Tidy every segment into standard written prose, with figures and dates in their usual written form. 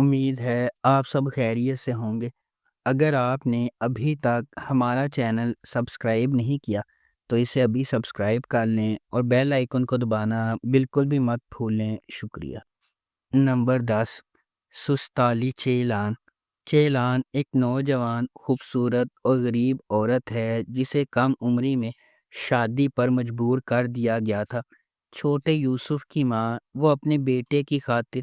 امید ہے آپ سب خیریت سے ہوں گے۔ اگر آپ نے ابھی تک ہمارا چینل سبسکرائب نہیں کیا تو اسے ابھی سبسکرائب کر لیں اور بیل آئیکن کو دبانا بالکل بھی مت بھولیں۔ شکریہ۔ نمبر 10، سستالی چیلان۔ چیلان ایک نوجوان، خوبصورت اور غریب عورت ہے جسے کم عمری میں شادی پر مجبور کر دیا گیا تھا۔ چھوٹے یوسف کی ماں، وہ اپنے بیٹے کی خاطر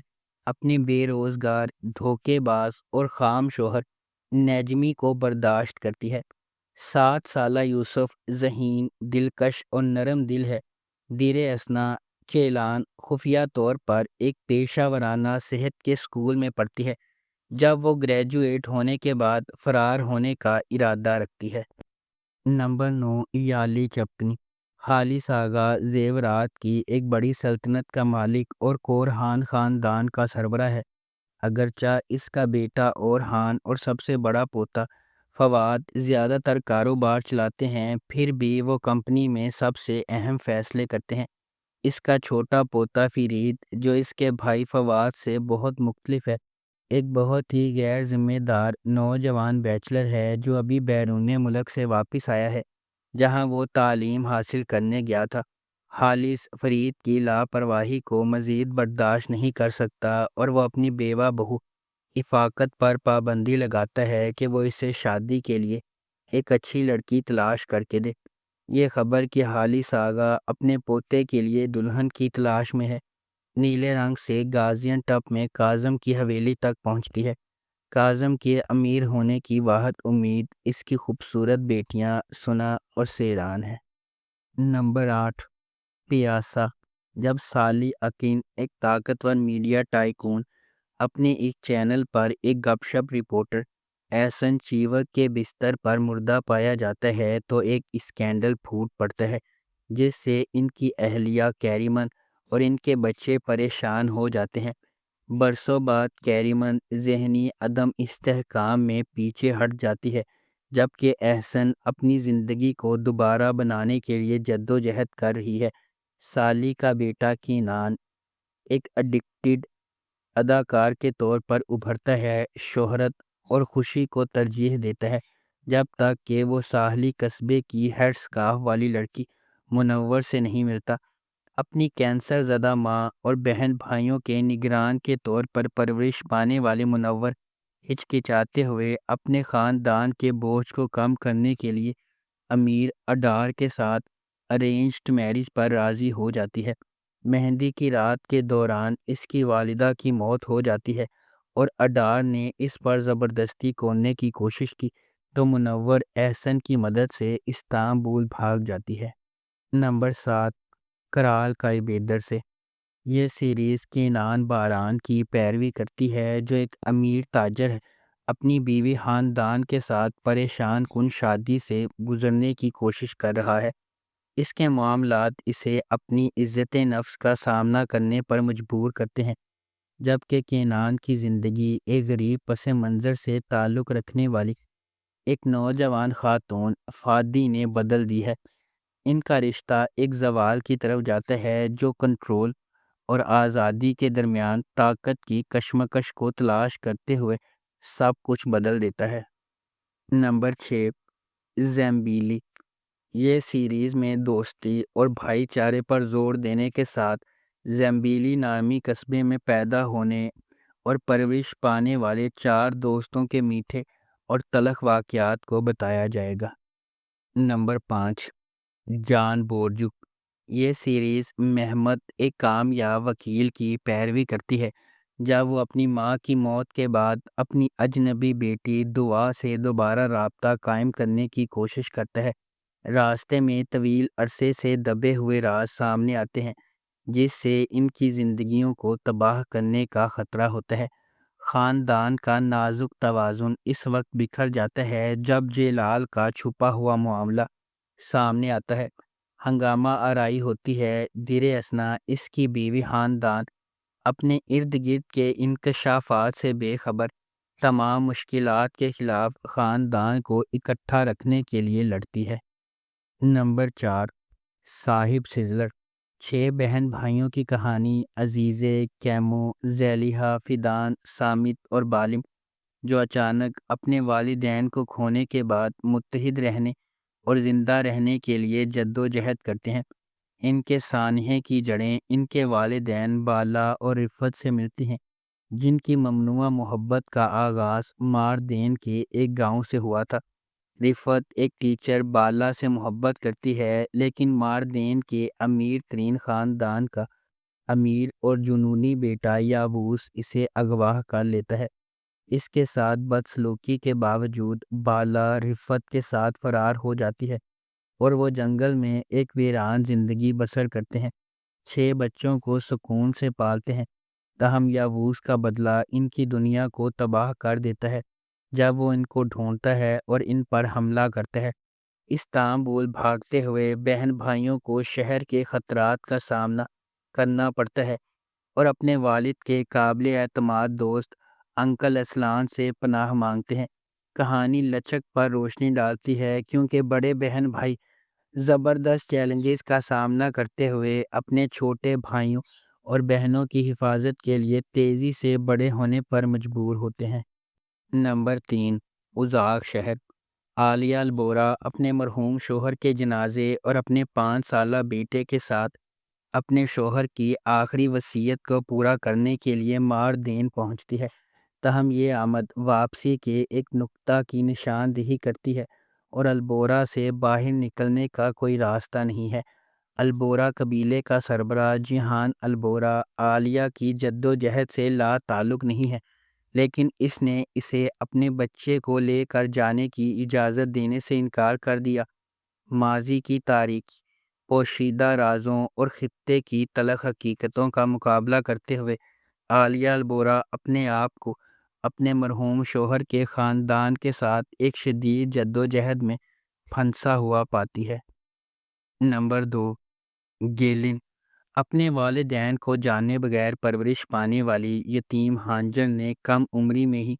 اپنے بے روزگار، دھوکے باز اور خام شوہر نجمی کو برداشت کرتی ہے۔ 7 سالہ یوسف ذہین، دلکش اور نرم دل ہے۔ دیر اثنا چیلان خفیہ طور پر ایک پیشہ ورانہ صحت کے اسکول میں پڑھتی ہے، جب وہ گریجویٹ ہونے کے بعد فرار ہونے کا ارادہ رکھتی ہے۔ نمبر 9، یالی چپکنی۔ حالی ساگا زیورات کی ایک بڑی سلطنت کا مالک اور کورہان خاندان کا سربراہ ہے۔ اگرچہ اس کا بیٹا اورہان اور سب سے بڑا پوتا فواد زیادہ تر کاروبار چلاتے ہیں، پھر بھی وہ کمپنی میں سب سے اہم فیصلے کرتے ہیں۔ اس کا چھوٹا پوتا فرید، جو اس کے بھائی فواد سے بہت مختلف ہے، ایک بہت ہی غیر ذمہ دار نوجوان بیچلر ہے جو ابھی بیرون ملک سے واپس آیا ہے، جہاں وہ تعلیم حاصل کرنے گیا تھا۔ خالص فرید کی لاپرواہی کو مزید برداشت نہیں کر سکتا اور وہ اپنی بیوہ بہو افاقت پر پابندی لگاتا ہے کہ وہ اسے شادی کے لیے ایک اچھی لڑکی تلاش کر کے دے۔ یہ خبر کہ حالی ساگا اپنے پوتے کے لیے دلہن کی تلاش میں ہے، نیلے رنگ سے گازین ٹپ میں کاظم کی حویلی تک پہنچتی ہے۔ کاظم کے امیر ہونے کی واحد امید اس کی خوبصورت بیٹیاں سنا اور سیران ہے۔ نمبر 8، پیاسا۔ جب سالی اکین، ایک طاقتور میڈیا ٹائکون، اپنے ایک چینل پر ایک گپ شپ رپورٹر احسن چیوک کے بستر پر مردہ پایا جاتا ہے تو ایک اسکینڈل پھوٹ پڑتا ہے جس سے ان کی اہلیہ کیریمن اور ان کے بچے پریشان ہو جاتے ہیں۔ برسوں بعد کیریمن ذہنی عدم استحکام میں پیچھے ہٹ جاتی ہے، جبکہ احسن اپنی زندگی کو دوبارہ بنانے کے لیے جدوجہد کر رہی ہے۔ سالی کا بیٹا کینان ایک ایڈکٹڈ اداکار کے طور پر ابھرتا ہے، شہرت اور خوشی کو ترجیح دیتا ہے، جب تک کہ وہ ساحلی قصبے کی ہیڈ سکارف والی لڑکی منور سے نہیں ملتا۔ اپنی کینسر زدہ ماں اور بہن بھائیوں کے نگران کے طور پر پرورش پانے والے منور ہچکچاتے ہوئے اپنے خاندان کے بوجھ کو کم کرنے کے لیے امیر اڈار کے ساتھ ارینجڈ میرج پر راضی ہو جاتی ہے۔ مہندی کی رات کے دوران اس کی والدہ کی موت ہو جاتی ہے اور اڈار نے اس پر زبردستی کھولنے کی کوشش کی تو منور احسن کی مدد سے استنبول بھاگ جاتی ہے۔ نمبر 7، کرال کائبیدر سے۔ یہ سیریز کینان باران کی پیروی کرتی ہے، جو ایک امیر تاجر ہے، اپنی بیوی خاندان کے ساتھ پریشان کن شادی سے گزرنے کی کوشش کر رہا ہے۔ اس کے معاملات اسے اپنی عزت نفس کا سامنا کرنے پر مجبور کرتے ہیں، جبکہ کینان کی زندگی ایک غریب پس منظر سے تعلق رکھنے والی ایک نوجوان خاتون فادی نے بدل دی ہے۔ ان کا رشتہ ایک زوال کی طرف جاتا ہے جو کنٹرول اور آزادی کے درمیان طاقت کی کشمکش کو تلاش کرتے ہوئے سب کچھ بدل دیتا ہے۔ نمبر 6، زیمبیلی۔ یہ سیریز میں دوستی اور بھائی چارے پر زور دینے کے ساتھ زیمبیلی نامی قصبے میں پیدا ہونے اور پرورش پانے والے 4 دوستوں کے میٹھے اور تلخ واقعات کو بتایا جائے گا۔ نمبر 5، جان بورجک۔ یہ سیریز محمد، ایک کامیاب وکیل کی پیروی کرتی ہے، جب وہ اپنی ماں کی موت کے بعد اپنی اجنبی بیٹی دعا سے دوبارہ رابطہ قائم کرنے کی کوشش کرتا ہے۔ راستے میں طویل عرصے سے دبے ہوئے راز سامنے آتے ہیں جس سے ان کی زندگیوں کو تباہ کرنے کا خطرہ ہوتا ہے۔ خاندان کا نازک توازن اس وقت بکھر جاتا ہے جب جیلال کا چھپا ہوا معاملہ سامنے آتا ہے۔ ہنگامہ آرائی ہوتی ہے۔ دیر اثنا اس کی بیوی خاندان اپنے ارد گرد کے انکشافات سے بے خبر تمام مشکلات کے خلاف خاندان کو اکٹھا رکھنے کے لیے لڑتی ہے۔ نمبر 4، صاحب سزلر۔ 6 بہن بھائیوں کی کہانی عزیزے، کیمو، زیلیہا، فیدان، سامت اور بالم، جو اچانک اپنے والدین کو کھونے کے بعد متحد رہنے اور زندہ رہنے کے لیے جدوجہد کرتے ہیں۔ ان کے سانحے کی جڑیں ان کے والدین بالا اور رفت سے ملتی ہیں، جن کی ممنوعہ محبت کا آغاز ماردین کے ایک گاؤں سے ہوا تھا۔ رفت ایک ٹیچر بالا سے محبت کرتی ہے، لیکن ماردین کے امیر ترین خاندان کا امیر اور جنونی بیٹا یابوس اسے اغوا کر لیتا ہے۔ اس کے ساتھ بدسلوکی کے باوجود بالا رفت کے ساتھ فرار ہو جاتی ہے اور وہ جنگل میں ایک ویران زندگی بسر کرتے ہیں۔ 6 بچوں کو سکون سے پالتے ہیں، تاہم یابوس کا بدلہ ان کی دنیا کو تباہ کر دیتا ہے جب وہ ان کو ڈھونڈتا ہے اور ان پر حملہ کرتا ہے۔ استنبول بھاگتے ہوئے بہن بھائیوں کو شہر کے خطرات کا سامنا کرنا پڑتا ہے اور اپنے والد کے قابل اعتماد دوست انکل اسلان سے پناہ مانگتے ہیں۔ کہانی لچک پر روشنی ڈالتی ہے کیونکہ بڑے بہن بھائی زبردست چیلنجز کا سامنا کرتے ہوئے اپنے چھوٹے بھائیوں اور بہنوں کی حفاظت کے لیے تیزی سے بڑے ہونے پر مجبور ہوتے ہیں۔ نمبر 3، ازاغ شہر۔ عالیہ البورا اپنے مرحوم شوہر کے جنازے اور اپنے 5 سالہ بیٹے کے ساتھ اپنے شوہر کی آخری وصیت کو پورا کرنے کے لیے ماردین پہنچتی ہے، تاہم یہ آمد واپسی کے ایک نقطہ کی نشاندہی کرتی ہے اور البورا سے باہر نکلنے کا کوئی راستہ نہیں ہے۔ البورا قبیلے کا سربراہ جیہان البورا عالیہ کی جدوجہد سے لا تعلق نہیں ہے، لیکن اس نے اسے اپنے بچے کو لے کر جانے کی اجازت دینے سے انکار کر دیا۔ ماضی کی تاریکی، پوشیدہ رازوں اور خطے کی تلخ حقیقتوں کا مقابلہ کرتے ہوئے عالیہ البورا اپنے آپ کو اپنے مرحوم شوہر کے خاندان کے ساتھ ایک شدید جدوجہد میں پھنسا ہوا پاتی ہے۔ Number 2، gallon. اپنے والدین کو جانے بغیر پرورش پانے والی یتیم ہانجر نے کم عمری میں ہی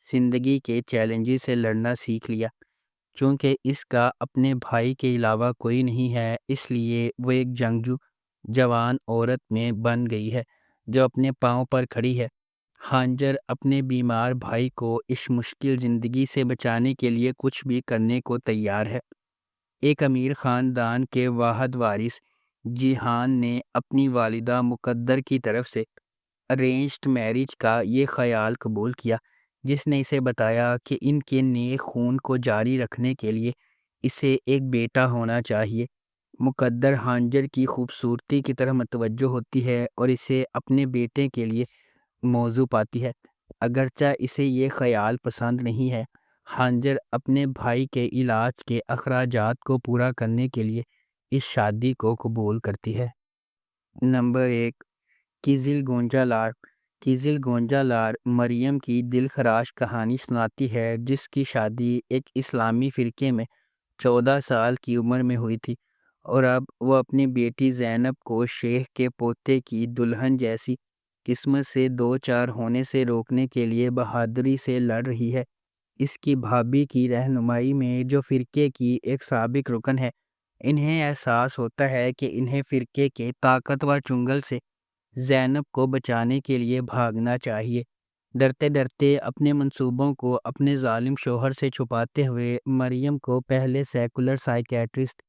زندگی کے چیلنجز سے لڑنا سیکھ لیا۔ چونکہ اس کا اپنے بھائی کے علاوہ کوئی نہیں ہے، اس لیے وہ ایک جنگجو جوان عورت میں بن گئی ہے جو اپنے پاؤں پر کھڑی ہے۔ ہانجر اپنے بیمار بھائی کو اس مشکل زندگی سے بچانے کے لیے کچھ بھی کرنے کو تیار ہے۔ ایک امیر خاندان کے واحد وارث جیہان نے اپنی والدہ مقدر کی طرف سے ارینجڈ میرج کا یہ خیال قبول کیا، جس نے اسے بتایا کہ ان کے نیک خون کو جاری رکھنے کے لیے اسے ایک بیٹا ہونا چاہیے۔ مقدر ہانجر کی خوبصورتی کی طرف متوجہ ہوتی ہے اور اسے اپنے بیٹے کے لیے موزوں پاتی ہے۔ اگرچہ اسے یہ خیال پسند نہیں ہے، ہانجر اپنے بھائی کے علاج کے اخراجات کو پورا کرنے کے لیے اس شادی کو قبول کرتی ہے۔ نمبر 1، کیزل گونجا لار۔ کیزل گونجا لار مریم کی دل خراش کہانی سناتی ہے، جس کی شادی ایک اسلامی فرقے میں 14 سال کی عمر میں ہوئی تھی اور اب وہ اپنی بیٹی زینب کو شیخ کے پوتے کی دلہن جیسی قسمت سے دو چار ہونے سے روکنے کے لیے بہادری سے لڑ رہی ہے۔ اس کی بھابھی کی رہنمائی میں، جو فرقے کی ایک سابق رکن ہے، انہیں احساس ہوتا ہے کہ انہیں فرقے کے طاقتور چنگل سے زینب کو بچانے کے لیے بھاگنا چاہیے۔ ڈرتے ڈرتے اپنے منصوبوں کو اپنے ظالم شوہر سے چھپاتے ہوئے مریم کو پہلے سیکولر سائیکیٹرسٹ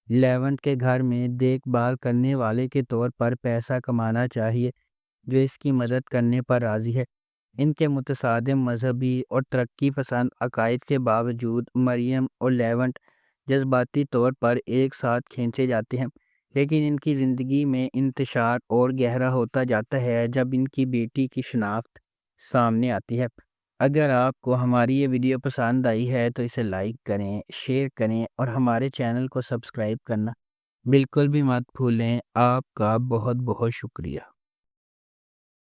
لیونٹ کے گھر میں دیکھ بھال کرنے والے کے طور پر پیسہ کمانا چاہیے، جو اس کی مدد کرنے پر راضی ہے۔ ان کے متصادم مذہبی اور ترقی پسند عقائد کے باوجود مریم اور لیونٹ جذباتی طور پر ایک ساتھ کھینچے جاتے ہیں، لیکن ان کی زندگی میں انتشار اور گہرا ہوتا جاتا ہے جب ان کی بیٹی کی شناخت سامنے آتی ہے۔ اگر آپ کو ہماری یہ ویڈیو پسند آئی ہے تو اسے لائک کریں، شیئر کریں اور ہمارے چینل کو سبسکرائب کرنا بالکل بھی مت بھولیں۔ آپ کا بہت بہت شکریہ۔